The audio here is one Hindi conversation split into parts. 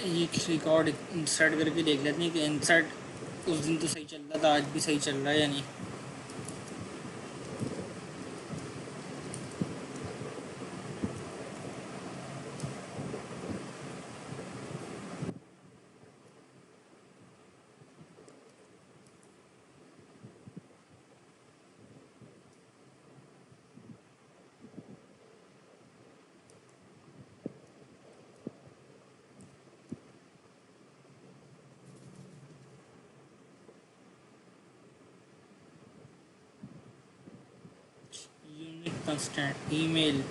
ये रिकॉर्ड इंसर्ट करके देख लेते हैं कि इंसर्ट उस दिन तो सही चल रहा था, आज भी सही चल रहा है या नहीं। Unique constant email.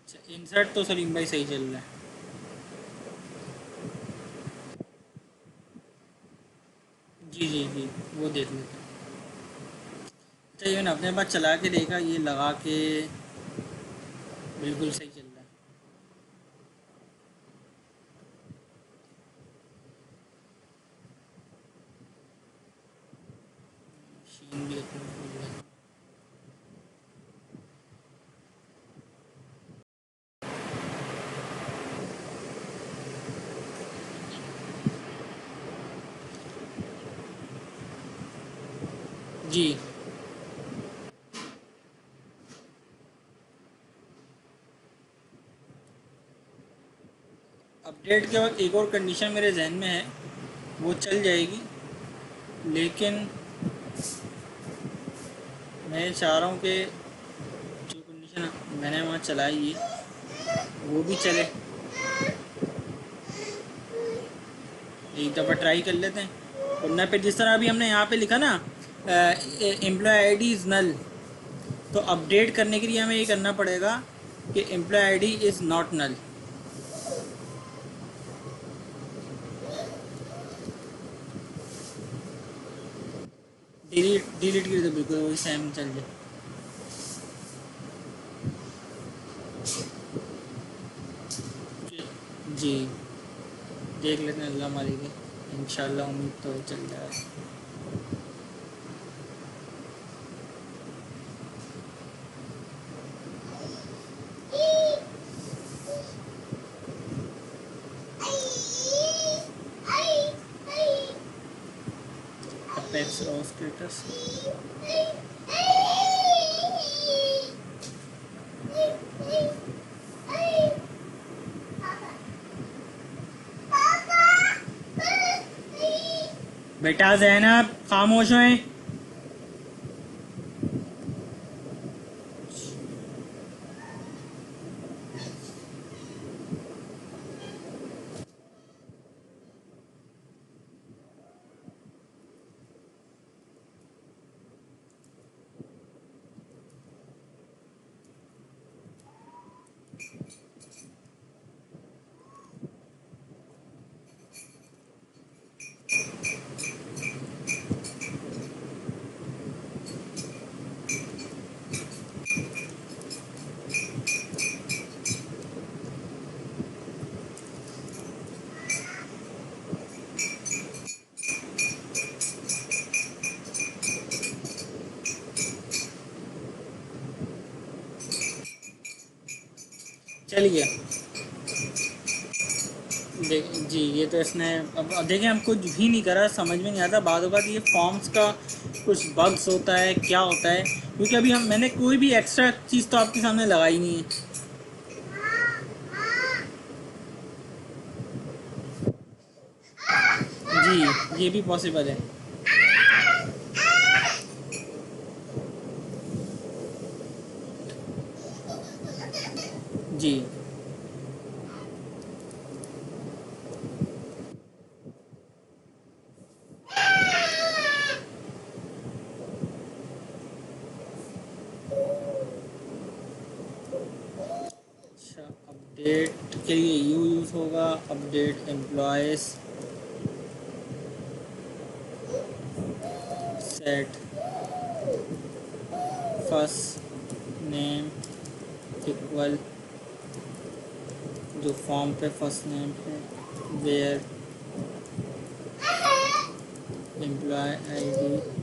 अच्छा, इंसर्ट तो सलीम भाई सही चल रहा है। जी जी जी, वो देख लेते हैं। अच्छा, ये मैंने अपने पास चला के देखा, ये लगा के बिल्कुल सही चल रहा है। मशीन भी अपनी फुल है। जी, अपडेट के वक्त एक और कंडीशन मेरे जहन में है, वो चल जाएगी, लेकिन मैं चाह रहा हूँ कि जो कंडीशन मैंने वहाँ चलाई है वो भी चले। एक दफ़ा ट्राई कर लेते हैं। और ना फिर जिस तरह अभी हमने यहाँ पे लिखा ना, एम्प्लॉय आईडी इज़ नल, तो अपडेट करने के लिए हमें ये करना पड़ेगा कि employee ID is not null. Delete delete कर दो, बिल्कुल वही सेम चल जाए। जी, देख लेते हैं, अल्लाह मालिक है, इंशाल्लाह उम्मीद तो चल जाए। अपेक्स और स्टेटस। बेटा ज़ैनब खामोश हैं। चलिए, देख जी, ये तो इसने अब देखिए हम कुछ भी नहीं करा, समझ में नहीं आता। बाद बात ये फॉर्म्स का कुछ बग्स होता है, क्या होता है, क्योंकि अभी मैंने कोई भी एक्स्ट्रा चीज़ तो आपके सामने लगाई नहीं है। जी, ये भी पॉसिबल है। जी। अच्छा, अपडेट के लिए यू यूज़ होगा, update employees set first name equal, जो फॉर्म पे फर्स्ट नेम है, वेयर एम्प्लॉय आईडी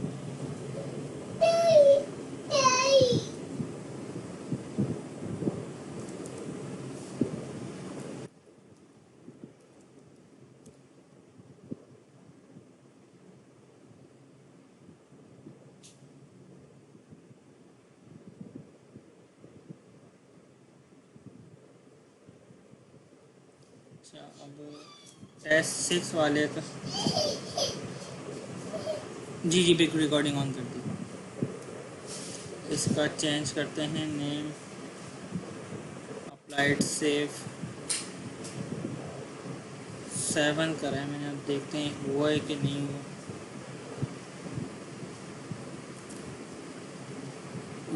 अच्छा, अब S6 वाले का जी जी बिल्कुल रिकॉर्डिंग ऑन कर दी। इसका चेंज करते हैं नेम, अप्लाइड सेव 7 करा है मैंने, अब देखते हैं हुआ है कि नहीं हुआ।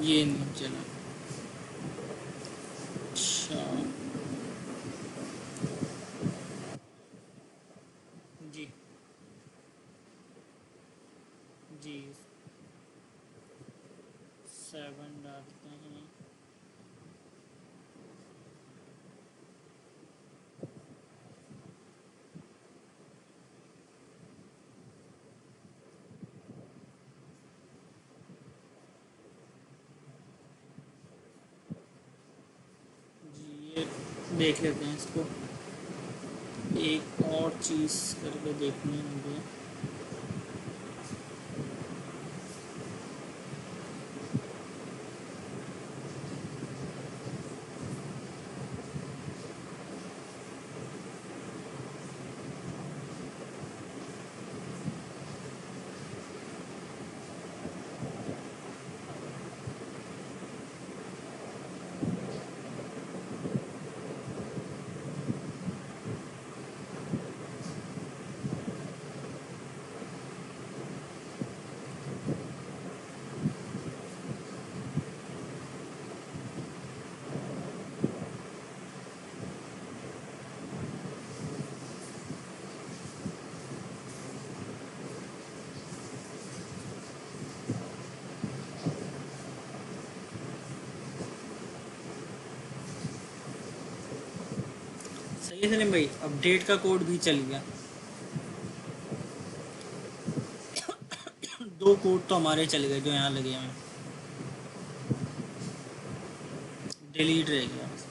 ये नहीं चला। अच्छा जी जी 7 डालते हैं। जी ये देख लेते हैं इसको, एक और चीज़ करके देखनी है मुझे। सही है सलीम भाई, अपडेट का कोड भी चल गया। दो कोड तो हमारे चल गए जो यहाँ लगे हुए हैं, डिलीट रह गया बस।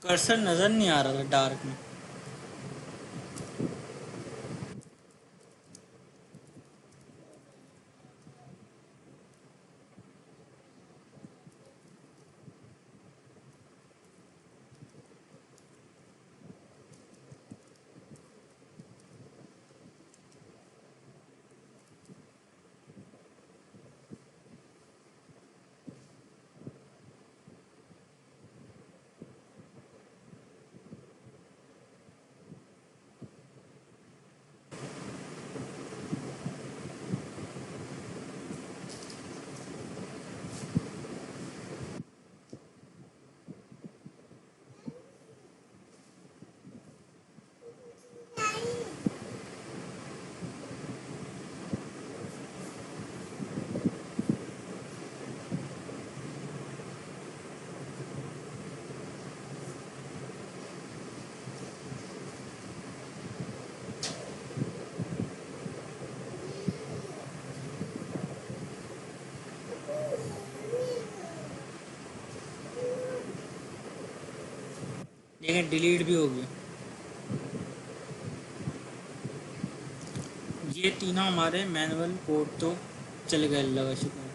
कर्सर नज़र नहीं आ रहा था डार्क में। लेकिन डिलीट भी हो गया। ये तीनों हमारे मैनुअल कोड तो चल गए, अल्लाह का शुक्र है।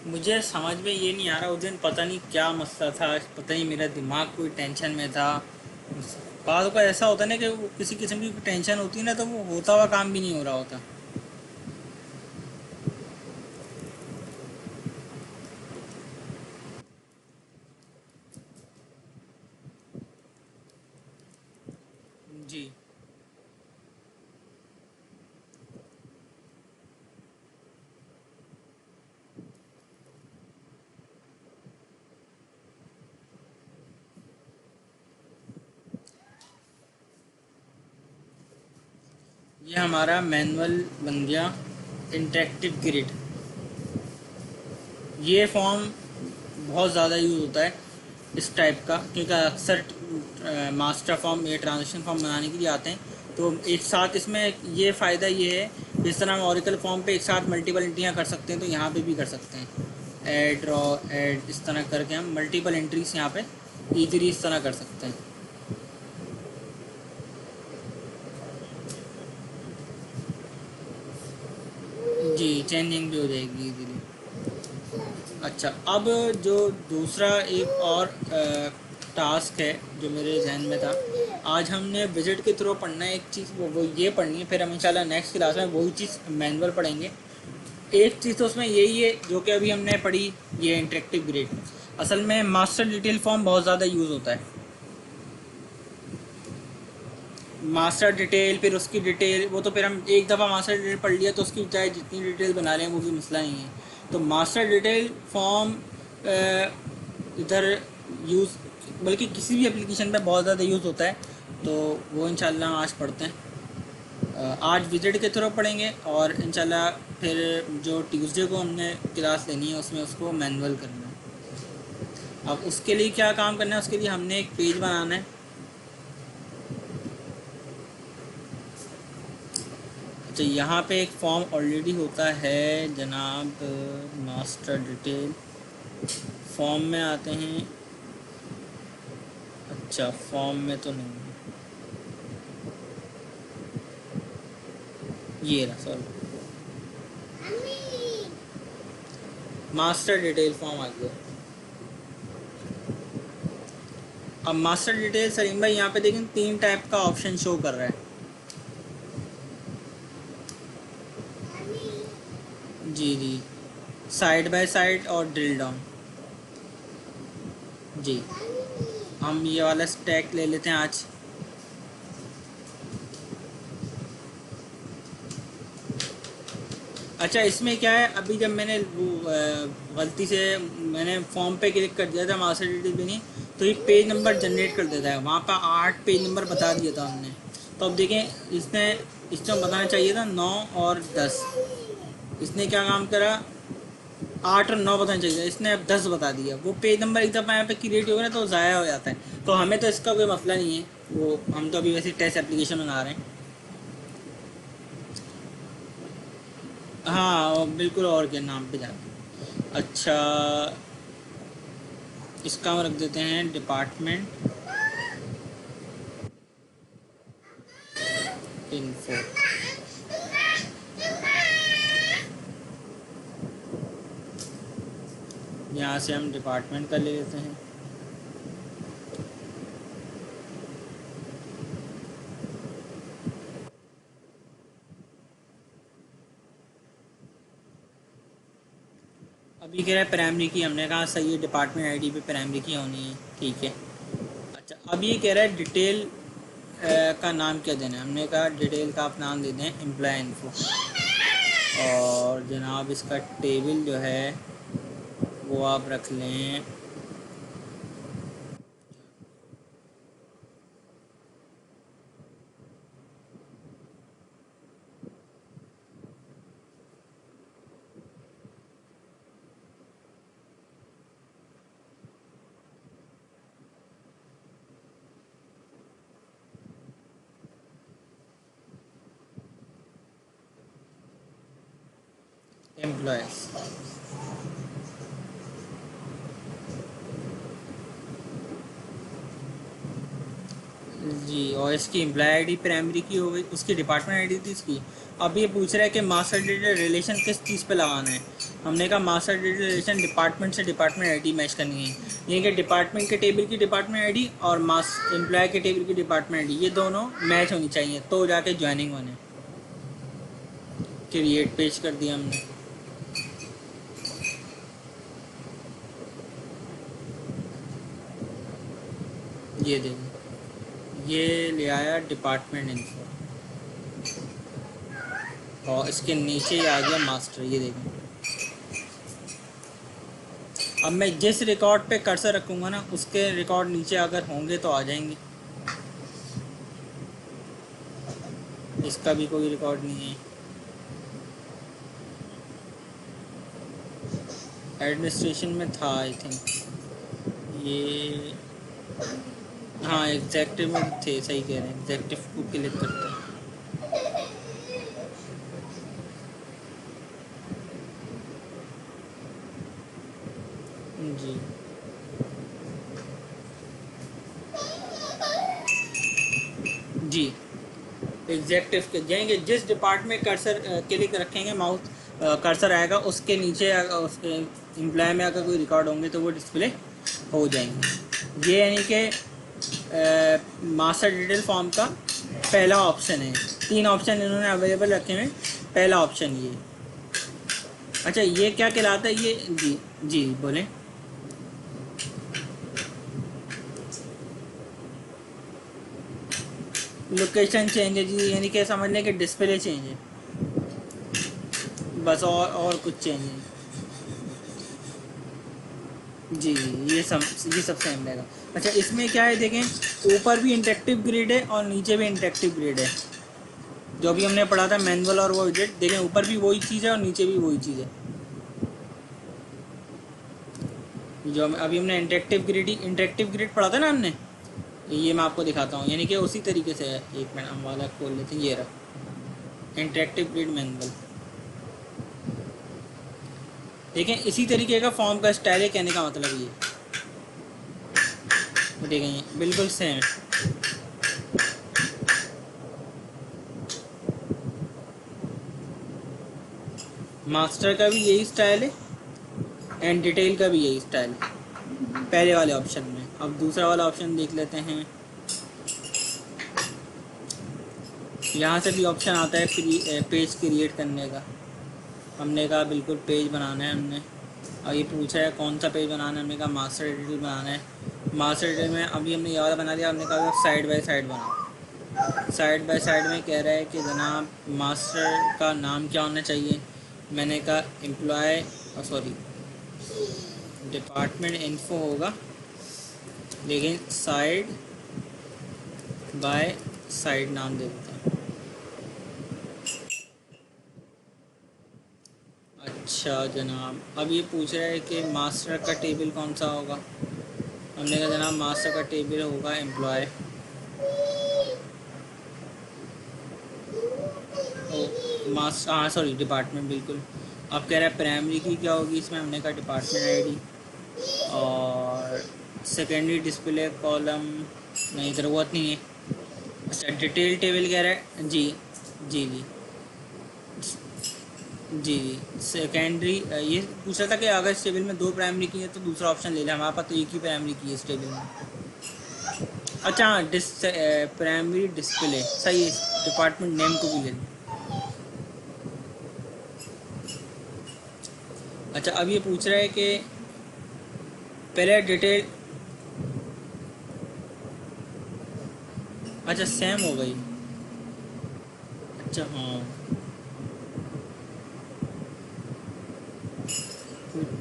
मुझे समझ में ये नहीं आ रहा, उस दिन पता नहीं क्या मसला था, पता नहीं मेरा दिमाग कोई टेंशन में था। बाद को ऐसा होता है ना कि वो किसी किस्म की टेंशन होती है ना, तो वो होता हुआ काम भी नहीं हो रहा होता। जी। ये हमारा मैनुअल बन गया इंटरेक्टिव ग्रिड। ये फॉर्म बहुत ज़्यादा यूज़ होता है इस टाइप का, क्योंकि अक्सर मास्टर फॉर्म या ट्रांजेक्शन फॉर्म बनाने के लिए आते हैं। तो एक साथ इसमें ये फ़ायदा ये है, जिस तरह हम ऑरिकल फॉर्म पे एक साथ मल्टीपल एंट्रियाँ कर सकते हैं, तो यहाँ पे भी कर सकते हैं। ऐड ड्रॉ ऐड इस तरह करके हम मल्टीपल एंट्रीज यहाँ पे ईजीली इस तरह कर सकते हैं। जी, चेंजिंग भी हो जाएगी इजीली। अच्छा, अब जो दूसरा एक और टास्क है जो मेरे जहन में था, आज हमने विजिट के थ्रू पढ़ना है एक चीज़, वो ये पढ़नी है, फिर हम इंशाल्लाह नेक्स्ट क्लास में वही चीज़ मैनुअल पढ़ेंगे। एक चीज़ तो उसमें यही है जो कि अभी हमने पढ़ी, ये इंटरेक्टिव ग्रिड। असल में मास्टर डिटेल फॉर्म बहुत ज़्यादा यूज़ होता है। मास्टर डिटेल, फिर उसकी डिटेल, वो तो फिर हम एक दफ़ा मास्टर डिटेल पढ़ लिया तो उसकी चाहे जितनी डिटेल बना लें वो भी मसला नहीं है। तो मास्टर डिटेल फॉर्म इधर यूज़, बल्कि किसी भी एप्लीकेशन पे बहुत ज़्यादा यूज़ होता है। तो वो इंशाल्लाह हम आज पढ़ते हैं। आज विजिट के थ्रू पढ़ेंगे और इंशाल्लाह फिर जो ट्यूसडे को हमने क्लास लेनी है उसमें उसको मैनुअल करना है। अब उसके लिए क्या काम करना है, उसके लिए हमने एक पेज बनाना है। तो यहाँ पे एक फॉर्म ऑलरेडी होता है जनाब, मास्टर डिटेल फॉर्म में आते हैं। अच्छा, फॉर्म में तो नहीं है, ये रहा, सॉरी, मास्टर डिटेल फॉर्म आ गया। अब मास्टर डिटेल सलीम भाई यहाँ पे देखें 3 टाइप का ऑप्शन शो कर रहा है। जी जी, साइड बाय साइड और ड्रिल डाउन। जी, हम ये वाला स्टैक ले लेते हैं आज। अच्छा, इसमें क्या है, अभी जब मैंने वो गलती से मैंने फॉर्म पे क्लिक कर दिया था, मास्टर डिटेल भी नहीं, तो ये पेज नंबर जनरेट कर देता है। वहाँ पर 8 पेज नंबर बता दिया था हमने। तो अब देखें, इसने बताना चाहिए था 9 और 10। इसने क्या काम करा, 8 और 9 बताना चाहिए था, इसने अब 10 बता दिया। वो पेज नंबर एक दफ़ा यहाँ पे क्रिएट हो गया ना तो ज़ाया हो जाता है। तो हमें तो इसका कोई मसला नहीं है, वो हम तो अभी वैसे टेस्ट एप्लीकेशन बना रहे हैं। हाँ बिल्कुल, और के नाम पे जाते हैं। अच्छा, इसका हम रख देते हैं डिपार्टमेंट इन्फो। यहाँ से हम डिपार्टमेंट का ले लेते हैं। अभी कह रहा है प्राइमरी की, हमने कहा सही है, डिपार्टमेंट आईडी पे प्राइमरी की होनी है, ठीक है। अच्छा, अब ये कह रहा है डिटेल का नाम क्या देना है। हमने कहा डिटेल का आप नाम दे दें एम्प्लॉय इन्फो। और जनाब इसका टेबल जो है वो आप रख लें एम्प्लॉयज़। जी, और इसकी एम्प्लॉय आईडी प्राइमरी की हो गई, उसकी डिपार्टमेंट आईडी थी इसकी। अब ये पूछ रहा है कि मास्टर डेटा रिलेशन किस चीज़ पे लगाना है। हमने कहा मास्टर डेटा रिलेशन डिपार्टमेंट से डिपार्टमेंट आईडी मैच करनी है। ये कि डिपार्टमेंट के टेबल की डिपार्टमेंट आईडी और मास एम्प्लॉय के टेबल की डिपार्टमेंट आईडी ये दोनों मैच होनी चाहिए तो जाके ज्वाइनिंग बने। क्रिएट पेज कर दिया हमने। ये देखो ये ले आया डिपार्टमेंट इन्फो और इसके नीचे ही आ गया मास्टर। ये देखो अब मैं जिस रिकॉर्ड पे कर्सर रखूँगा ना उसके रिकॉर्ड नीचे अगर होंगे तो आ जाएंगे। इसका भी कोई रिकॉर्ड नहीं है। एडमिनिस्ट्रेशन में था आई थिंक ये। हाँ एग्जेक्टिव में थे, सही कह रहे हैं। एग्जेक्टिव को क्लिक करते हैं। जी जी एग्जेक्टिव के जाएंगे जिस डिपार्टमेंट कर्सर क्लिक रखेंगे माउस कर्सर आएगा उसके नीचे उसके एम्प्लॉय में अगर कोई रिकॉर्ड होंगे तो वो डिस्प्ले हो जाएंगे। ये यानी कि मास्टर डिटेल फॉर्म का पहला ऑप्शन है। 3 ऑप्शन इन्होंने अवेलेबल रखे हैं। पहला ऑप्शन ये। अच्छा ये क्या कहलाता है ये? जी जी बोलें। लोकेशन चेंज है जी, यानी कि समझ लें कि डिस्प्ले चेंज है बस, और कुछ चेंज नहीं। जी ये सब सेम रहेगा। अच्छा इसमें क्या है देखें, ऊपर भी इंटरेक्टिव ग्रिड है और नीचे भी इंटरेक्टिव ग्रिड है। जो भी हमने पढ़ा था मैनुअल और वो विजेट, देखें ऊपर भी वही चीज़ है और नीचे भी वही चीज़ है। जो अभी हमने इंटरेक्टिव ग्रिड पढ़ा था ना हमने, ये मैं आपको दिखाता हूँ। यानी कि उसी तरीके से है। एक मिनट हम वाला खोल लेते हैं। ये रहा इंटरेक्टिव ग्रिड मैनुअल। देखें इसी तरीके का फॉर्म का स्टाइल है, कहने का मतलब ये देखें बिल्कुल सेम है। मास्टर का भी यही स्टाइल है एंड डिटेल का भी यही स्टाइल है पहले वाले ऑप्शन में। अब दूसरा वाला ऑप्शन देख लेते हैं। यहाँ से भी ऑप्शन आता है पेज क्रिएट करने का। हमने कहा बिल्कुल पेज बनाना है हमने। और ये पूछा है कौन सा पेज बनाना है, हमने कहा मास्टर डिटेल बनाना है। मास्टर डिटेल में अभी हमने ये वाला बना दिया। हमने कहा साइड बाय साइड बनाओ। साइड बाय साइड में कह रहा है कि जनाब मास्टर का नाम क्या होना चाहिए। मैंने कहा एम्प्लॉय सॉरी डिपार्टमेंट इन्फो होगा, लेकिन साइड बाय साइड नाम दे देते हैं। अच्छा जनाब अब ये पूछ रहा है कि मास्टर का टेबल कौन सा होगा। हमने कहा जनाब मास्टर का टेबल होगा एम्प्लॉय। मास्टर हाँ सॉरी डिपार्टमेंट बिल्कुल। अब कह रहा है प्राइमरी की क्या होगी इसमें। हमने कहा डिपार्टमेंट आईडी। और सेकेंडरी डिस्प्ले कॉलम नहीं, ज़रूरत नहीं है। अच्छा डिटेल टेबल कह रहा है। जी जी जी जी सेकेंडरी ये पूछ रहा था कि अगर इस टेबल में 2 प्राइमरी की है तो दूसरा ऑप्शन ले लें। हमारे पास तो एक ही प्राइमरी की है इस टेबल में। अच्छा हाँ प्राइमरी डिस्प्ले सही है। डिपार्टमेंट नेम को भी ले लें। अच्छा अब ये पूछ रहा है कि पहले डिटेल। अच्छा सेम हो गई। अच्छा हाँ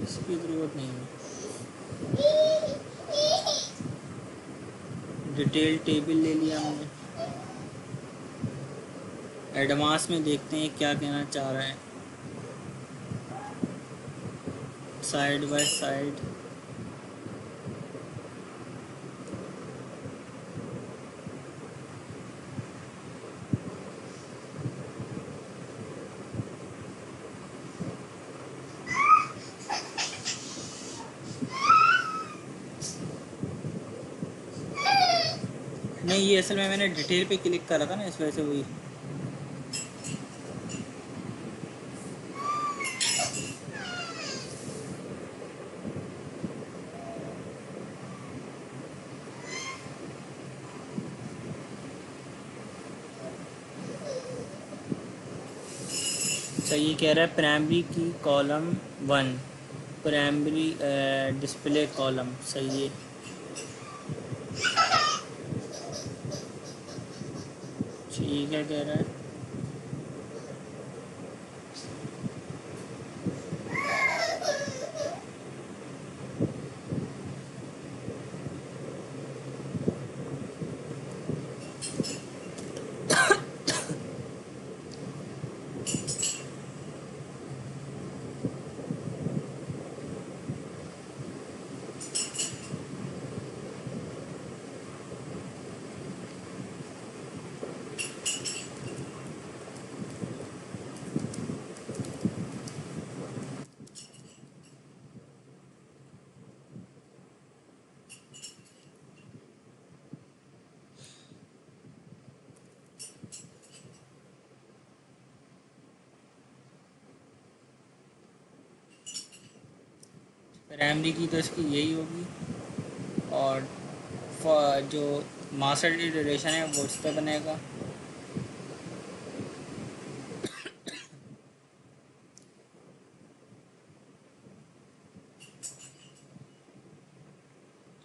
इसकी ज़रूरत नहीं है। डिटेल टेबल ले लिया हमने। एडवांस में देखते हैं क्या कहना चाह रहा है। साइड बाय साइड नहीं, ये असल में मैंने डिटेल पे क्लिक करा था ना, इस वजह से वही। अच्छा, ये कह रहा है प्राइमरी की कॉलम 1, प्राइमरी डिस्प्ले कॉलम। सही है। ठीक है, कह रहा है। प्राइमरी की तो इसकी यही होगी, और जो मास्टर रिलेशन है वो इस पर बनेगा।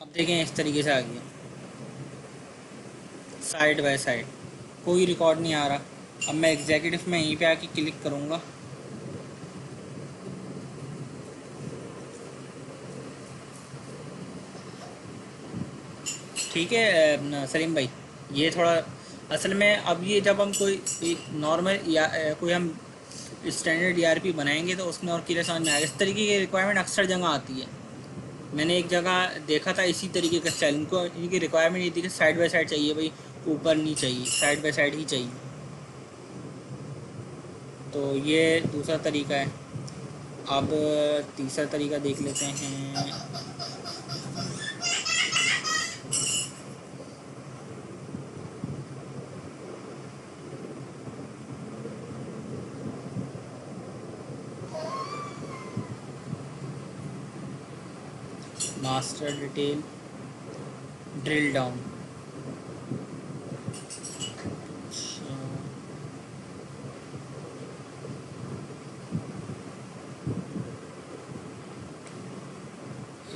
अब देखें, इस तरीके से आ गया साइड बाय साइड, कोई रिकॉर्ड नहीं आ रहा। अब मैं एग्जीक्यूटिव में यहीं पे आके क्लिक करूँगा। ठीक है सलीम भाई, ये थोड़ा असल में अब ये जब हम कोई एक नॉर्मल या कोई हम स्टैंडर्ड ईआरपी बनाएंगे तो उसमें और क्लियर समझ में आएगा। इस तरीके की रिक्वायरमेंट अक्सर जगह आती है। मैंने एक जगह देखा था इसी तरीके का स्टाइल, उनको इनकी रिक्वायरमेंट ये थी कि साइड बाय साइड चाहिए भाई, ऊपर नहीं चाहिए, साइड बाय साइड ही चाहिए। तो ये दूसरा तरीका है। अब तीसरा तरीका देख लेते हैं। Master detail drill down.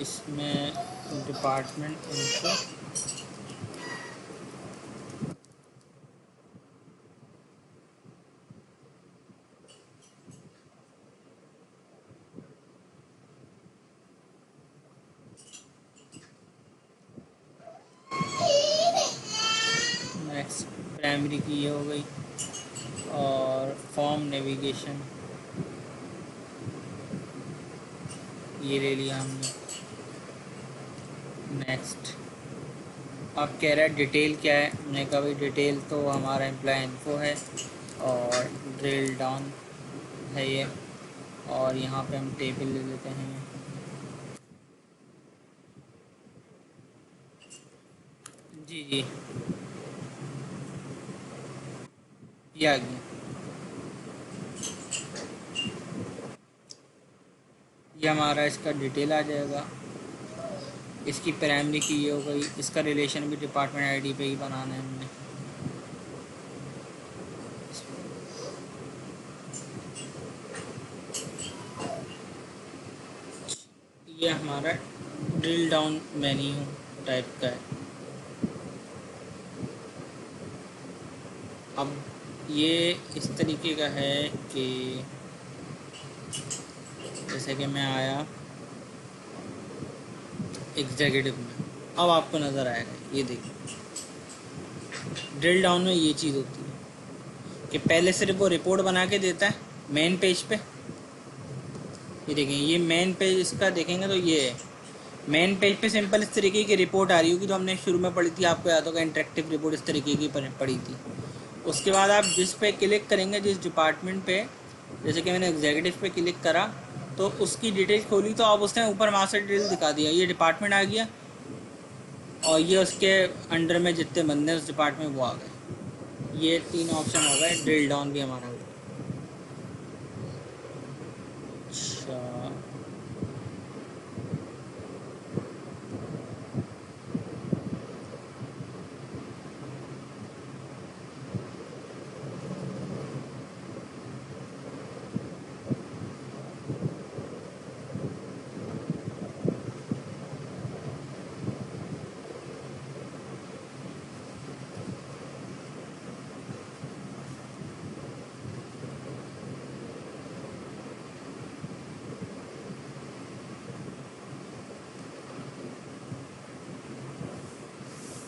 इसमें डिपार्टमेंट इनको नेक्स्ट प्राइमरी की ये हो गई, और फॉर्म नेविगेशन ये ले लिया हमने। नेक्स्ट अब कह रहा है डिटेल क्या है। मैंने कहा भाई डिटेल तो हमारा एम्प्लॉय इन्फो है, और ड्रिल डाउन है ये, और यहाँ पे हम टेबल ले लेते हैं। जी जी, ये आ गया। ये हमारा इसका डिटेल आ जाएगा। इसकी प्राइमरी की ये हो गई। इसका रिलेशन भी डिपार्टमेंट आईडी पे ही बनाना है हमने। ये हमारा ड्रिल डाउन मेन्यू टाइप का है। अब ये इस तरीके का है कि जैसे कि मैं आया एग्जीक्यूटिव में अब आपको नज़र आएगा, ये देखिए ड्रिल डाउन में ये चीज़ होती है कि पहले सिर्फ वो रिपोर्ट बना के देता है मेन पेज पे। ये देखें, ये मेन पेज इसका देखेंगे तो ये है मेन पेज पे सिंपल इस तरीके की रिपोर्ट आ रही होगी जो हमने शुरू में पढ़ी थी, आपको याद होगा इंटरेक्टिव रिपोर्ट इस तरीके की पढ़ी थी। उसके बाद आप जिस पे क्लिक करेंगे, जिस डिपार्टमेंट पे, जैसे कि मैंने एग्जीक्यूटिव पे क्लिक करा तो उसकी डिटेल खोली तो अब उसने ऊपर मास्टर डिटेल दिखा दिया, ये डिपार्टमेंट आ गया और ये उसके अंडर में जितने बंदे हैं उस डिपार्टमेंट में वो आ गए। ये 3 ऑप्शन हो गए, ड्रिल डाउन भी हमारा हो गया।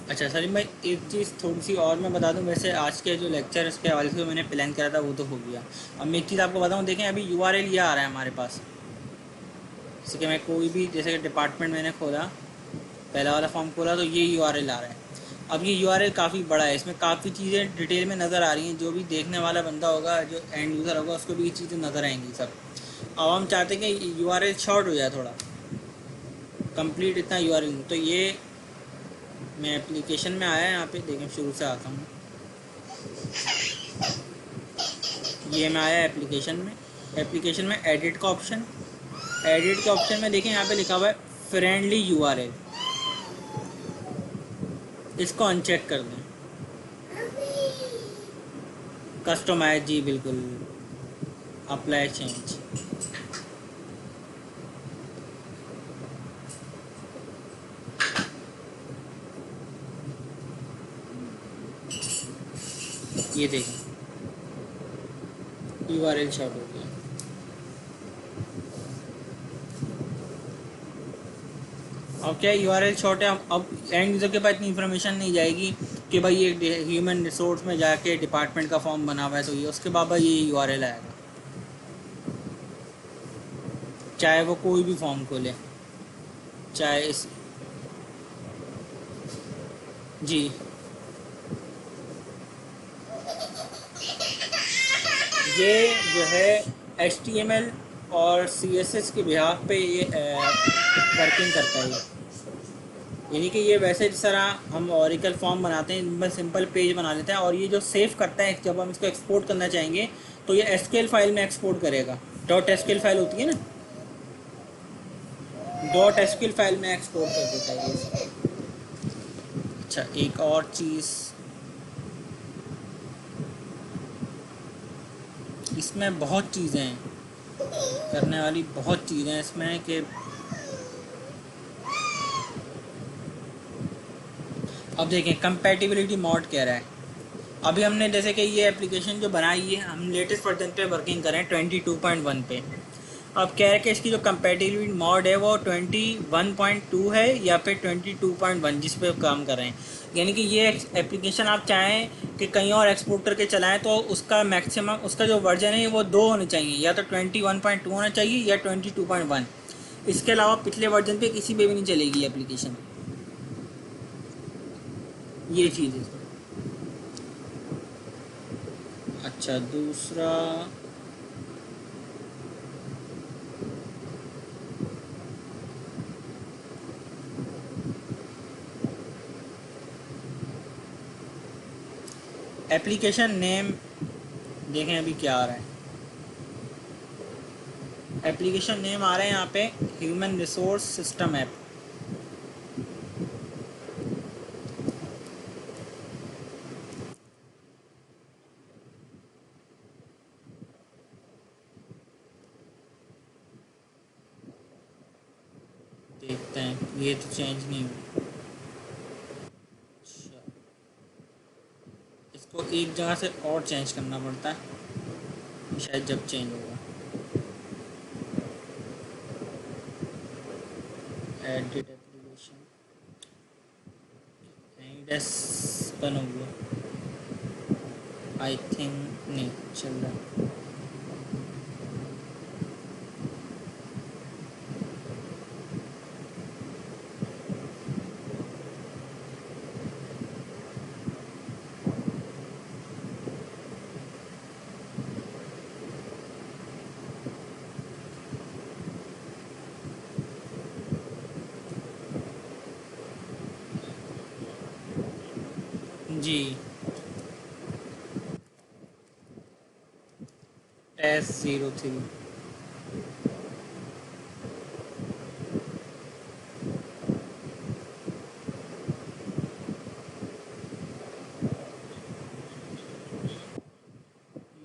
अच्छा, अच्छा सलीम भाई, एक चीज़ थोड़ी सी और मैं बता दूं, वैसे आज के जो लेक्चर उसके हवाले से जो मैंने प्लान करा था वो तो हो गया। अब मैं एक चीज़ आपको बताऊं, देखें अभी यूआरएल ये आ रहा है हमारे पास। जैसे कि मैं कोई भी, जैसे कि डिपार्टमेंट मैंने खोला, पहला वाला फॉर्म खोला तो ये यूआरएल आ रहा है। अब ये यूआरएल काफ़ी बड़ा है, इसमें काफ़ी चीज़ें डिटेल में नज़र आ रही हैं, जो भी देखने वाला बंदा होगा, जो एंड यूज़र होगा, उसको भी ये चीज़ें नज़र आएंगी सब। अब हम चाहते हैं कि यूआरएल शॉर्ट हो जाए थोड़ा, कंप्लीट इतना यूआरएल। तो ये मैं एप्लीकेशन में आया है, यहाँ पे देखें शुरू से आता हूँ। ये मैं आया एप्लीकेशन में, एप्लीकेशन में एडिट का ऑप्शन, एडिट के ऑप्शन में देखें यहाँ पे लिखा हुआ है फ्रेंडली यूआरएल, इसको अनचेक कर दें। कस्टमाइज, जी बिल्कुल, अप्लाई चेंज। ये देखें यूआरएल शॉर्ट हो गया। अब क्या यूआरएल शॉर्ट है, अब एंड यूज़र के पास इतनी इन्फॉर्मेशन नहीं जाएगी कि भाई ये ह्यूमन रिसोर्स में जाके डिपार्टमेंट का फॉर्म बना हुआ है तो ये उसके बाबा ये यूआरएल आएगा, चाहे वो कोई भी फॉर्म खोले, चाहे इस, जी ये जो है HTML और CSS के बिहाफ पे ये वर्किंग करता है। यानी कि ये वैसे जिस तरह हम ऑरिकल फॉर्म बनाते हैं, इनमें सिंपल पेज बना लेते हैं, और ये जो सेव करता है जब हम इसको एक्सपोर्ट करना चाहेंगे तो ये SQL फाइल में एक्सपोर्ट करेगा। .SQL फाइल होती है ना, .SQL फाइल में एक्सपोर्ट कर देता है ये। अच्छा, एक और चीज़ इसमें, बहुत चीज़ें हैं करने वाली, बहुत चीज़ें हैं इसमें कि अब देखें कंपैटिबिलिटी मॉड कह रहा है। अभी हमने जैसे कि ये एप्लीकेशन जो बनाई है, हम लेटेस्ट वर्जन पे वर्किंग करें 22.1 पे। अब कह रहे हैं कि इसकी जो कंपैटिबिलिटी मॉड है वो 21.2 है या फिर 22.1 जिस पे काम कर रहे हैं। यानी कि ये एप्लीकेशन आप चाहें कि कहीं और एक्सपोर्ट करके चलाएं तो उसका मैक्सिमम, उसका जो वर्जन है वो 2 होने चाहिए, या तो 21.2 होना चाहिए या 22.1। इसके अलावा पिछले वर्जन पे किसी पे भी नहीं चलेगी एप्लीकेशन, ये चीज़ है। अच्छा, दूसरा एप्लीकेशन नेम देखें अभी क्या आ रहा है। एप्लीकेशन नेम आ रहा है यहाँ पे ह्यूमन रिसोर्स सिस्टम ऐप। देखते हैं, ये तो चेंज नहीं हुआ। अच्छा, इसको एक जगह से और चेंज करना पड़ता है, शायद जब चेंज होगा। एडिट एप्लीकेशन, डेस बन हुआ आई थिंक नहीं चल रहा। जी S03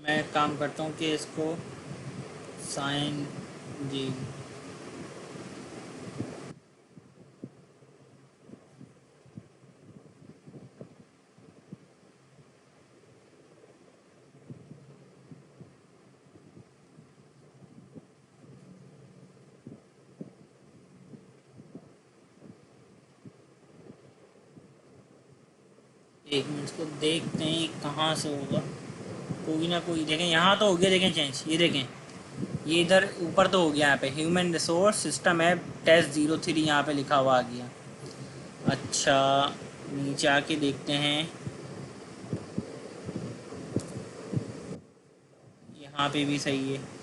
मैं काम करता हूँ कि इसको साइन। जी एक मिनट को देखते हैं कहाँ से होगा। कोई ना कोई देखें, यहाँ तो हो गया, देखें चेंज, ये देखें, ये इधर ऊपर तो हो गया, यहाँ पे human resource system app test 03 यहाँ पे लिखा हुआ आ गया। अच्छा नीचे आके देखते हैं, यहाँ पे भी सही है।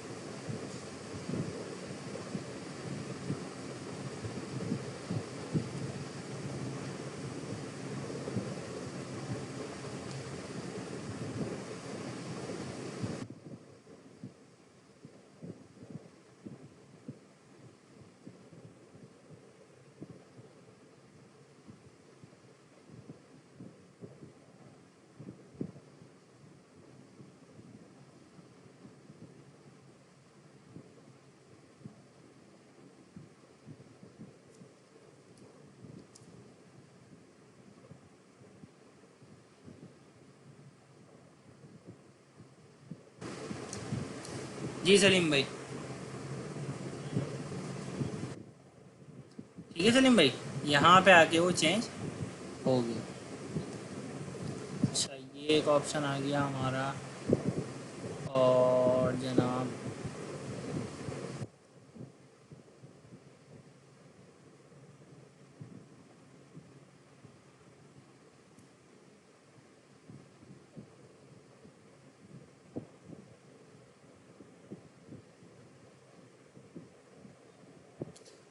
जी सलीम भाई, ठीक है सलीम भाई, यहाँ पे आके वो चेंज हो गया। अच्छा ये एक ऑप्शन आ गया हमारा। और जनाब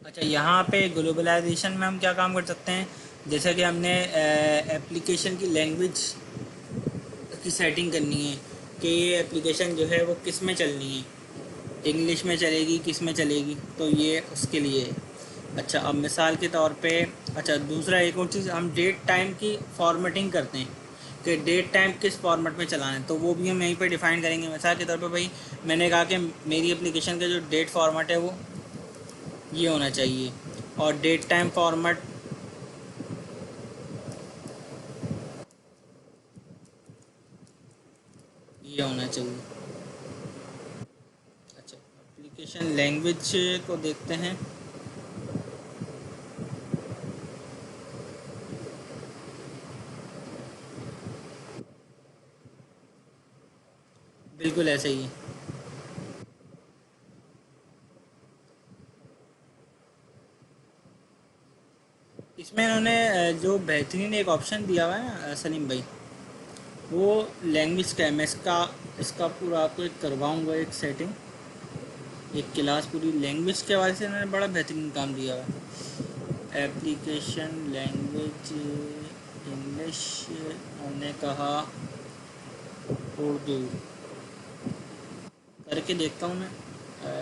अच्छा यहाँ पे ग्लोबलाइजेशन में हम क्या काम कर सकते हैं, जैसा कि हमने एप्लीकेशन की लैंग्वेज की सेटिंग करनी है कि ये एप्लीकेशन जो है वो किस में चलनी है, इंग्लिश में चलेगी किस में चलेगी, तो ये उसके लिए है। अच्छा अब मिसाल के तौर पे, अच्छा दूसरा एक और चीज़, हम डेट टाइम की फॉर्मेटिंग करते हैं कि डेट टाइम किस फॉर्मेट में चलाना है, तो वो भी हम यहीं पे डिफ़ाइन करेंगे। मिसाल के तौर पे भाई मैंने कहा कि मेरी एप्लीकेशन का जो डेट फॉर्मेट है वो ये होना चाहिए, और डेट टाइम फॉर्मेट ये होना चाहिए। अच्छा एप्लीकेशन लैंग्वेज को देखते हैं। बिल्कुल ऐसे ही है। इसमें इन्होंने जो बेहतरीन एक ऑप्शन दिया हुआ है ना सलीम भाई, वो लैंग्वेज का है। मैं इसका पूरा आपको एक करवाऊँगा एक सेटिंग, एक क्लास पूरी लैंग्वेज के हवाले से इन्होंने बड़ा बेहतरीन काम दिया हुआ है। एप्लीकेशन लैंग्वेज इंग्लिश, हमने कहा उर्दू, करके देखता हूँ मैं।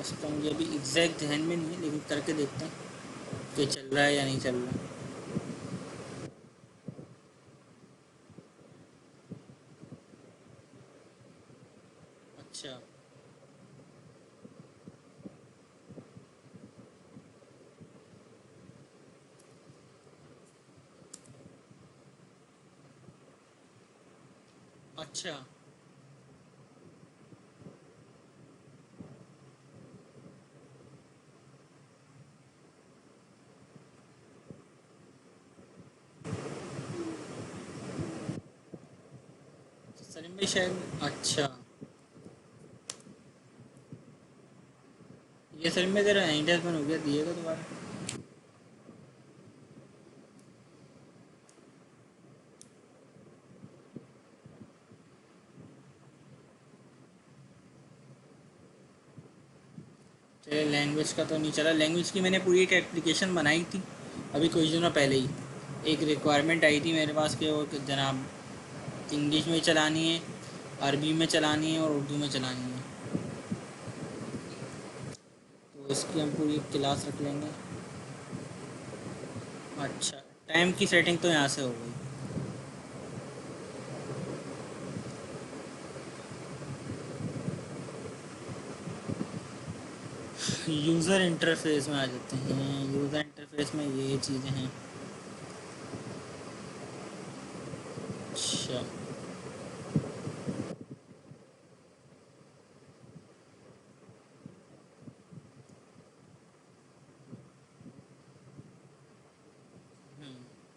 इसका मुझे अभी एग्जैक्ट ध्यान में नहीं है, लेकिन करके देखते हैं कि चल रहा है या नहीं चल रहा। अच्छा अच्छा सलीम भाई शायद, अच्छा ये सलीम भाई तेरा एंड बन हो गया, दिएगा दोबारा। चलिए लैंग्वेज का तो नहीं चला, लैंग्वेज की मैंने पूरी एक एप्लीकेशन बनाई थी अभी कुछ दिनों पहले ही। एक रिक्वायरमेंट आई थी मेरे पास कि वो जनाब इंग्लिश में चलानी है, अरबी में चलानी है और उर्दू में चलानी है। तो इसकी हम पूरी क्लास रख लेंगे। अच्छा, टाइम की सेटिंग तो यहाँ से हो गई। यूज़र इंटरफेस में आ जाते हैं, यूज़र इंटरफेस में ये चीज़ें हैं। अच्छा,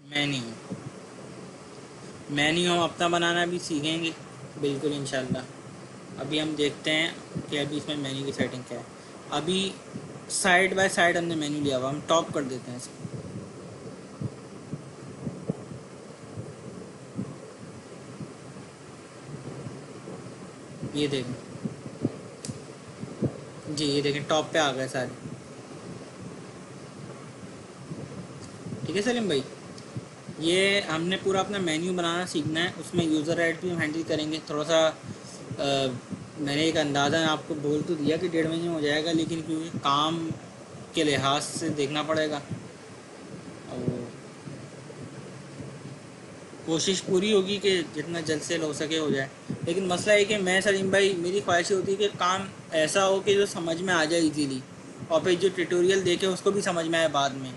मेन्यू, मेन्यू हम अपना बनाना भी सीखेंगे, बिल्कुल इंशाल्लाह। अभी हम देखते हैं कि अभी इसमें मेन्यू की सेटिंग क्या है। अभी साइड बाय साइड हमने मेन्यू लिया हुआ, हम टॉप कर देते हैं इसको। ये देखें जी, ये देखें टॉप पे आ गए सारे। ठीक है सलीम भाई, ये हमने पूरा अपना मेन्यू बनाना सीखना है, उसमें यूज़र ऐड भी हम हैंडल करेंगे थोड़ा सा। मैंने एक अंदाज़ा आपको बोल तो दिया कि 1.5 महीने में हो जाएगा, लेकिन क्योंकि काम के लिहाज से देखना पड़ेगा और कोशिश पूरी होगी कि जितना जल्द से हो सके हो जाए। लेकिन मसला है कि मैं सलीम भाई, मेरी ख्वाहिश होती है कि काम ऐसा हो कि जो समझ में आ जाए इजीली, और फिर जो ट्यूटोरियल देखे उसको भी समझ में आए बाद में।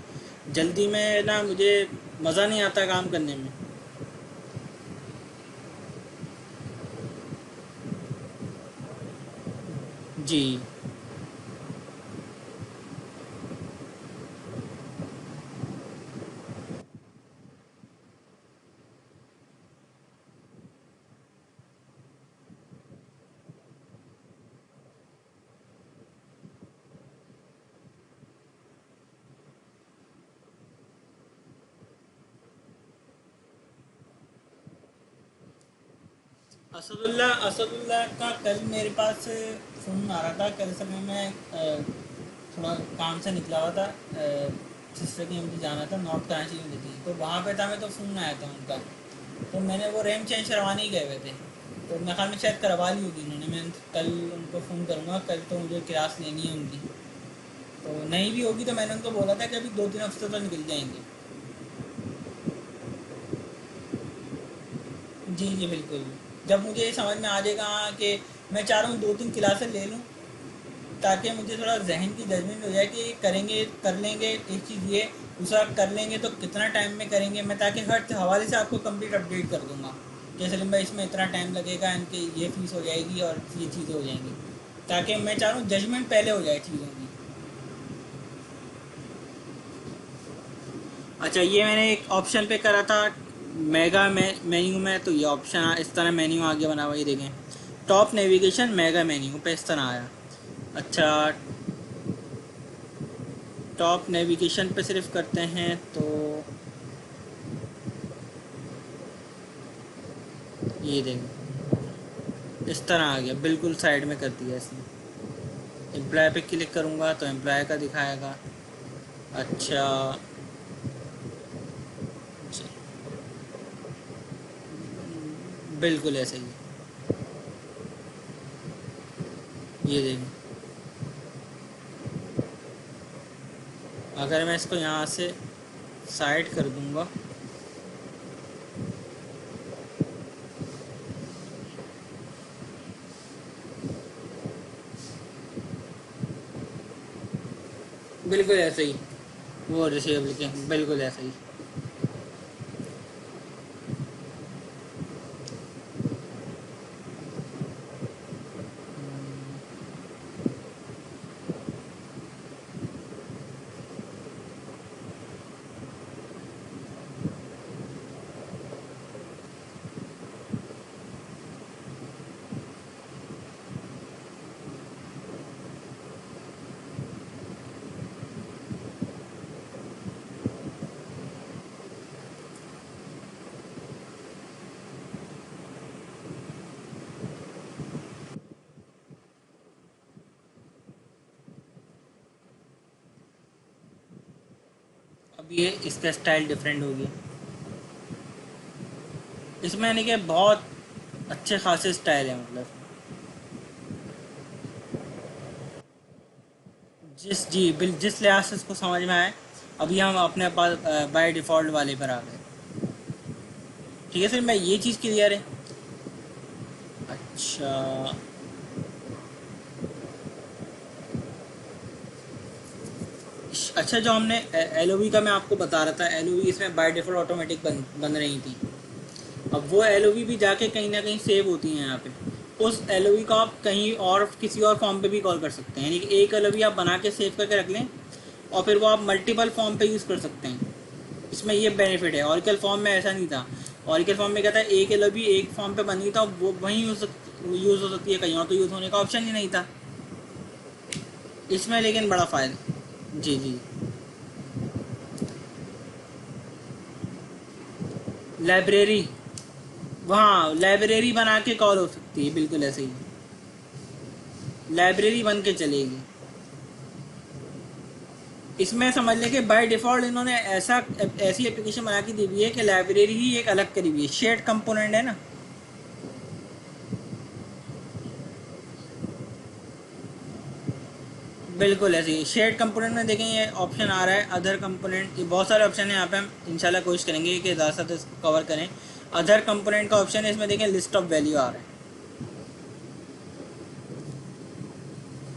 जल्दी में ना मुझे मज़ा नहीं आता काम करने में। जी, असदुल्ला का कल मेरे पास फ़ोन आ रहा था। कल समय मैं थोड़ा काम से निकला हुआ था, सिस्टर की मुझे जाना था, नॉर्थ कराची में थी, तो वहाँ पे था मैं, तो फ़ोन आया था उनका। तो मैंने वो रैम चेंज करवाने ही गए हुए थे, तो मेरे ख्याल में शायद करवा ली होगी उन्होंने। मैं कल उनको फ़ोन करूँगा, कल तो मुझे क्लास लेनी है उनकी। तो नहीं भी होगी तो मैंने उनको बोला था कि अभी 2-3 हफ्ते तो निकल जाएंगे। जी जी बिल्कुल। जब मुझे ये समझ में आ जाएगा, हाँ, कि मैं चाह रहा हूँ 2-3 क्लासें ले लूँ, ताकि मुझे थोड़ा जहन की जजमेंट हो जाए कि करेंगे कर लेंगे एक चीज़ ये, दूसरा कर लेंगे तो कितना टाइम में करेंगे। मैं ताकि हर हवाले से आपको कंप्लीट अपडेट कर दूंगा कि सलीम भाई इसमें इतना टाइम लगेगा, इनकी ये फीस हो जाएगी और ये चीज़ें हो जाएंगी, ताकि मैं चाह रहा हूँ जजमेंट पहले हो जाए चीज़ों की। अच्छा, ये मैंने एक ऑप्शन पे करा था मेगा में मेन्यू में, तो ये ऑप्शन इस तरह मेन्यू आगे बना हुआ, ये देखें टॉप नेविगेशन मेगा मेन्यू पे इस तरह आया। अच्छा, टॉप नेविगेशन पे सिर्फ करते हैं तो ये देखें इस तरह आ गया, बिल्कुल साइड में कर दिया इसने। एम्प्लॉय पे क्लिक करूँगा तो एम्प्लॉय का दिखाएगा। अच्छा जी, बिल्कुल ऐसे ही। ये देखें, अगर मैं इसको यहाँ से साइड कर दूँगा, बिल्कुल ऐसे ही वो रिसीव लिखे, बिल्कुल ऐसे ही। भी है, इसका स्टाइल डिफरेंट हो गया। इसमें यानी कि बहुत अच्छे खासे स्टाइल है, मतलब जिस लिहाज से इसको समझ में आए। अभी हम अपने पास बाय डिफ़ॉल्ट वाले पर आ गए। ठीक है सर, मैं ये चीज़ क्लियर है। अच्छा। अच्छा, जो हमने एल का मैं आपको बता रहा था, एल इसमें बाय डिफ़ॉल्ट ऑटोमेटिक बन रही थी। अब वो एल भी जाके कहीं ना कहीं सेव होती हैं यहाँ पे। उस एल को आप कहीं और किसी और फॉर्म पे भी कॉल कर सकते हैं, यानी कि एक एल आप बना के सेव करके रख लें और फिर वो आप मल्टीपल फॉर्म पे यूज़ कर सकते हैं। इसमें ये बेनिफिट है। ऑरिकल फॉर्म में ऐसा नहीं था। ऑरिकल फॉर्म में क्या था, एक एल एक फॉर्म पे बनी था, वो वहीं यूज़ हो सकती है, कहीं और तो यूज़ होने का ऑप्शन ही नहीं था इसमें। लेकिन बड़ा फ़ायदा। जी जी। लाइब्रेरी, वहाँ लाइब्रेरी बना के कॉल हो सकती है, बिल्कुल ऐसे ही लाइब्रेरी बन के चलेगी। इसमें समझ लें कि बाय डिफ़ॉल्ट इन्होंने ऐसी एप्लीकेशन बना के दी हुई है कि लाइब्रेरी ही एक अलग करी हुई है, शेयर्ड कंपोनेंट है ना। बिल्कुल ऐसे ही शेयर्ड कंपोनेंट में देखें, ये ऑप्शन आ रहा है अदर कंपोनेंट। ये बहुत सारे ऑप्शन है, यहाँ पे हम इंशाल्लाह कोशिश करेंगे कि ज़्यादा से ज़्यादा कवर करें। अदर कंपोनेंट का ऑप्शन है, इसमें देखें लिस्ट ऑफ वैल्यू आ रहा है।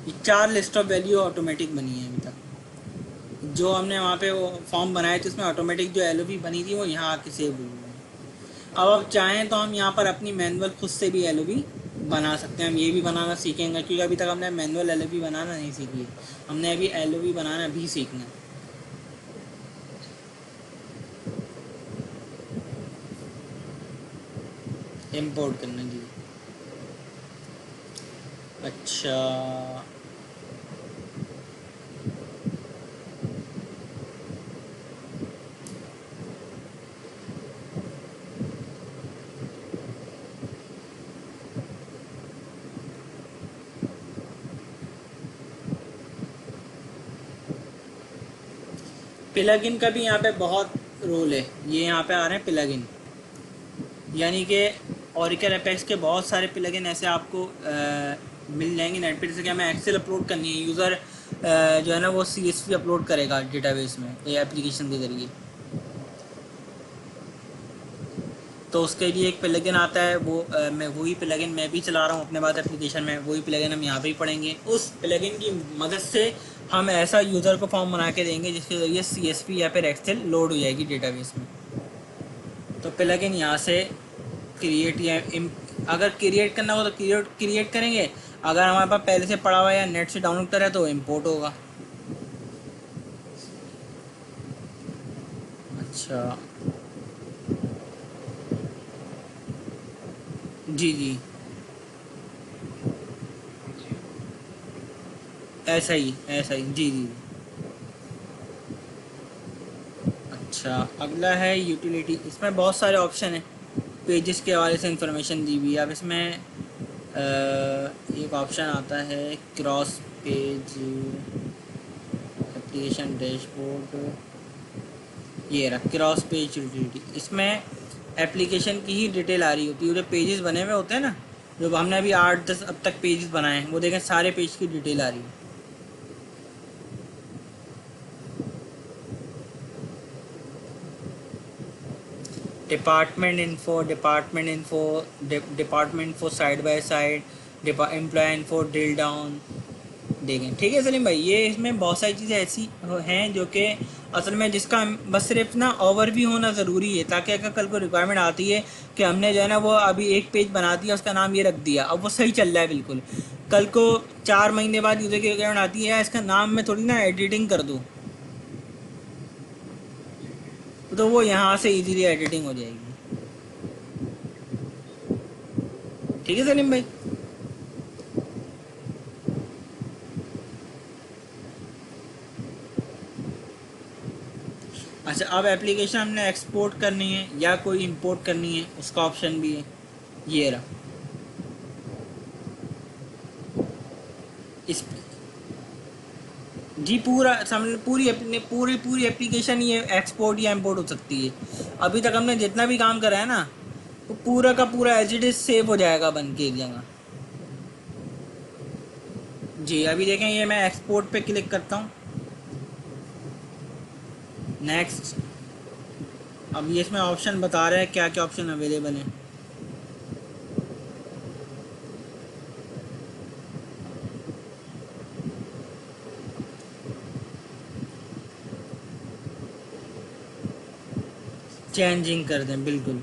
ये 4 लिस्ट ऑफ वैल्यू ऑटोमेटिक बनी है अभी तक। जो हमने वहाँ पे वो फॉर्म बनाए थे उसमें ऑटोमेटिक जो एल बनी थी वो यहाँ आके सेव हुई है। अब आप चाहें तो हम यहाँ पर अपनी मैनुअल खुद से भी एल बना सकते हैं। हम ये भी बनाना सीखेंगे, क्योंकि अभी तक हमने मैनुअल एल बनाना नहीं सीखी है। हमने अभी एल बनाना भी सीखना है, इम्पोर्ट करना जी। अच्छा। प्लगइन का भी यहाँ पे बहुत रोल है। ये यहाँ पे आ रहे हैं प्लगइन, यानी कि ओरेकल एपेक्स के बहुत सारे प्लगइन ऐसे आपको मिल जाएंगे नेट पे। जैसे कि हमें एक्सेल अपलोड करनी है, यूज़र जो है ना वो CSV अपलोड करेगा डेटाबेस में ये एप्लीकेशन के ज़रिए। तो उसके लिए एक प्लगइन आता है, वो मैं वही प्लगइन मैं भी चला रहा हूँ अपने पास एप्लीकेशन में। वही प्लगइन हम यहाँ पे ही पढ़ेंगे। उस प्लगइन की मदद से हम ऐसा यूज़र को फॉर्म बना के देंगे जिसके ज़रिए CSV या फिर एक्सेल लोड हो जाएगी डेटाबेस में। तो प्लगइन यहाँ से क्रिएट या अगर क्रिएट करना हो तो क्रिएट करेंगे। अगर हमारे पास पहले से पड़ा हुआ या नेट से डाउनलोड करा है तो इम्पोर्ट होगा। अच्छा। जी जी, ऐसा ही जी जी। अच्छा, अगला है यूटिलिटी। इसमें बहुत सारे ऑप्शन हैं, पेजेस के हवाले से इंफॉर्मेशन दी हुई है। अब इसमें एक ऑप्शन आता है क्रॉस पेज एप्लीकेशन डैशबोर्ड, ये रहा क्रॉस पेज यूटिलिटी। इसमें एप्लीकेशन की ही डिटेल आ रही होती है, जो पेजेस बने हुए होते हैं ना, जो हमने अभी 8-10 अब तक पेजेस बनाए हैं, वो देखें सारे पेज की डिटेल आ रही है। Department info side by side, employee info drill down. देखें, ठीक है सलीम भाई, ये इसमें बहुत सारी चीज़ें ऐसी हैं जो कि असल में जिसका बस सिर्फ ना ओवरव्यू होना ज़रूरी है, ताकि अगर कल को रिक्वायरमेंट आती है कि हमने जो है ना वो अभी एक पेज बना दिया, उसका नाम ये रख दिया, अब वो सही चल रहा है बिल्कुल, कल को 4 महीने बाद यूज़र की रिक्वायरमेंट आती है इसका नाम मैं थोड़ी ना एडिटिंग कर दूँ, तो वो यहाँ से इजीली एडिटिंग हो जाएगी। ठीक है सलीम भाई। अच्छा, अब एप्लीकेशन हमने एक्सपोर्ट करनी है या कोई इंपोर्ट करनी है, उसका ऑप्शन भी है, ये रहा। इस जी पूरा समझ पूरी अपने पूरी पूरी एप्लीकेशन ये एक्सपोर्ट या इंपोर्ट हो सकती है। अभी तक हमने जितना भी काम करा है ना, तो पूरा का पूरा एज इट इज़ सेव हो जाएगा बन के एक जगह। जी अभी देखें, ये मैं एक्सपोर्ट पे क्लिक करता हूँ, नेक्स्ट। अब ये इसमें ऑप्शन बता रहा है क्या क्या ऑप्शन अवेलेबल हैं। चेंजिंग कर दें, बिल्कुल।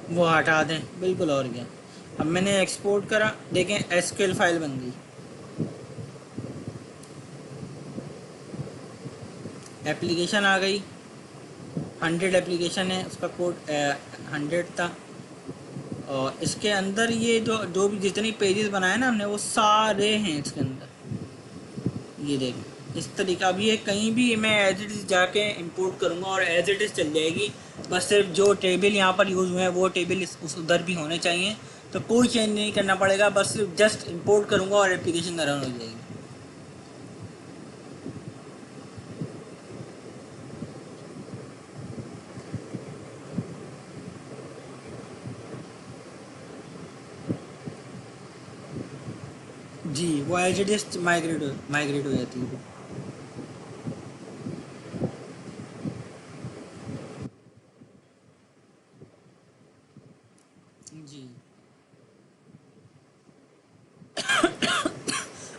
वो हटा दें, बिल्कुल। और क्या। अब मैंने एक्सपोर्ट करा, देखें एसक्यूएल फाइल बन गई। एप्लीकेशन आ गई, 100 एप्लीकेशन है, उसका कोड 100 था। और इसके अंदर ये जो जो भी जितनी पेजेस बनाए ना हमने, वो सारे हैं इसके अंदर। ये देखें इस तरीका। अब ये कहीं भी मैं एज इट इज़ जाके इंपोर्ट करूँगा और एज इट इज़ चल जाएगी। बस सिर्फ जो टेबल यहाँ पर यूज़ हुए हैं वो टेबल उस उधर भी होने चाहिए। तो कोई चेंज नहीं करना पड़ेगा, बस सिर्फ जस्ट इंपोर्ट करूँगा और एप्लीकेशन रन हो जाएगी। जी वो एज इट इज़ माइग्रेट हो जाती है। जी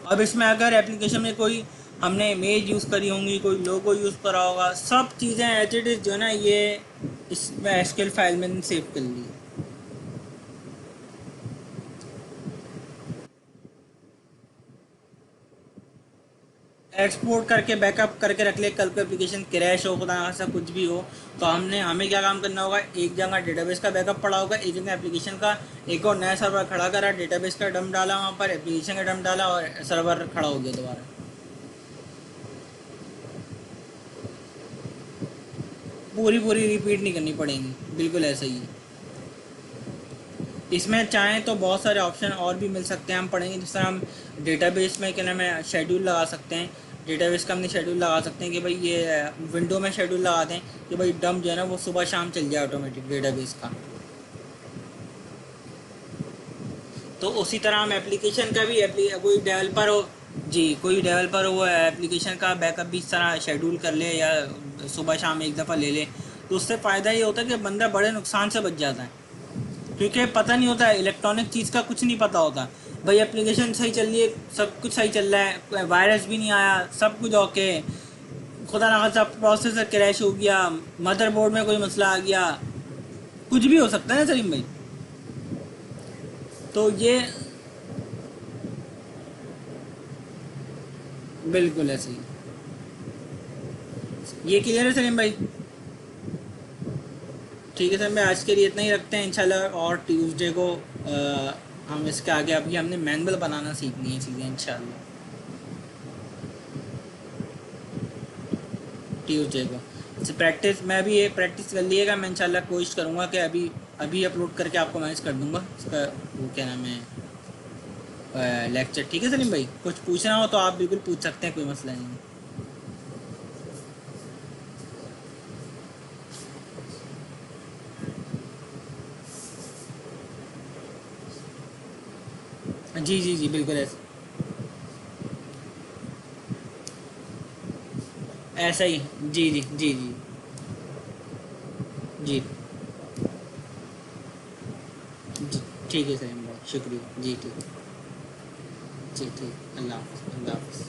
अब इसमें अगर एप्लीकेशन में कोई हमने इमेज यूज़ करी होंगी, कोई लोगो यूज़ करा होगा, सब चीज़ें एज इट इज़ जो है ना, ये इसमें एसक्यूएल फाइल में सेव कर ली। एक्सपोर्ट करके बैकअप करके रख ले, कल को एप्लीकेशन क्रैश हो, खुदा ना खास्ता कुछ भी हो, तो हमें क्या काम करना होगा, एक जगह डेटाबेस का बैकअप पड़ा होगा, एक जगह एप्लीकेशन का एक और नया सर्वर खड़ा करा, डेटाबेस का डंप डाला वहाँ पर, एप्लीकेशन का डंप डाला और सर्वर खड़ा हो गया दोबारा। पूरी पूरी रिपीट नहीं करनी पड़ेगी, बिल्कुल ऐसा ही है। इसमें चाहें तो बहुत सारे ऑप्शन और भी मिल सकते हैं, हम पढ़ेंगे। जिस तरह हम डेटाबेस में क्या नाम है शेड्यूल लगा सकते हैं। डेटाबेस का हमने शेड्यूल लगा सकते हैं कि भाई ये विंडो में शेड्यूल लगा दें कि भाई डंप जो है ना वो सुबह शाम चल जाए ऑटोमेटिक डेटाबेस का। तो उसी तरह हम एप्लीकेशन का भी कोई डेवलपर हो, जी कोई डेवलपर हो वो एप्लीकेशन का बैकअप भी इस तरह शेड्यूल कर ले या सुबह शाम एक दफ़ा ले ले, तो उससे फ़ायदा ये होता है कि बंदा बड़े नुकसान से बच जाता है। क्योंकि पता नहीं होता है, इलेक्ट्रॉनिक चीज़ का कुछ नहीं पता होता। भाई एप्लीकेशन सही चल रही है, सब कुछ सही चल रहा है, वायरस भी नहीं आया, सब कुछ ओके। खुदा ना खास्ता प्रोसेसर क्रैश हो गया, मदरबोर्ड में कोई मसला आ गया, कुछ भी हो सकता है ना सलीम भाई। तो ये बिल्कुल ऐसे ही। ये क्लियर है सलीम भाई? ठीक है सर, मैं आज के लिए इतना ही रखते हैं इंशाल्लाह। और ट्यूसडे को हम इसके आगे अभी हमने मैनुअल बनाना सीखनी है चीज़ें इंशाल्लाह, ट्यूसडे को। अच्छा प्रैक्टिस, मैं भी ये प्रैक्टिस कर लिएगा, मैं इंशाल्लाह कोशिश करूँगा कि अभी अभी अपलोड करके आपको मैनेज कर दूँगा इसका, वो क्या नाम है, लेक्चर। ठीक है सलीम भाई, कुछ पूछना हो तो आप बिल्कुल पूछ सकते हैं, कोई मसला नहीं है। जी जी जी बिल्कुल ऐसा, ऐसा ही। जी जी जी जी जी जी ठीक है सलीम भाई, शुक्रिया जी। ठीक जी ठीक, अल्लाह हाफ़िज़, अल्लाह हाफ़िज़।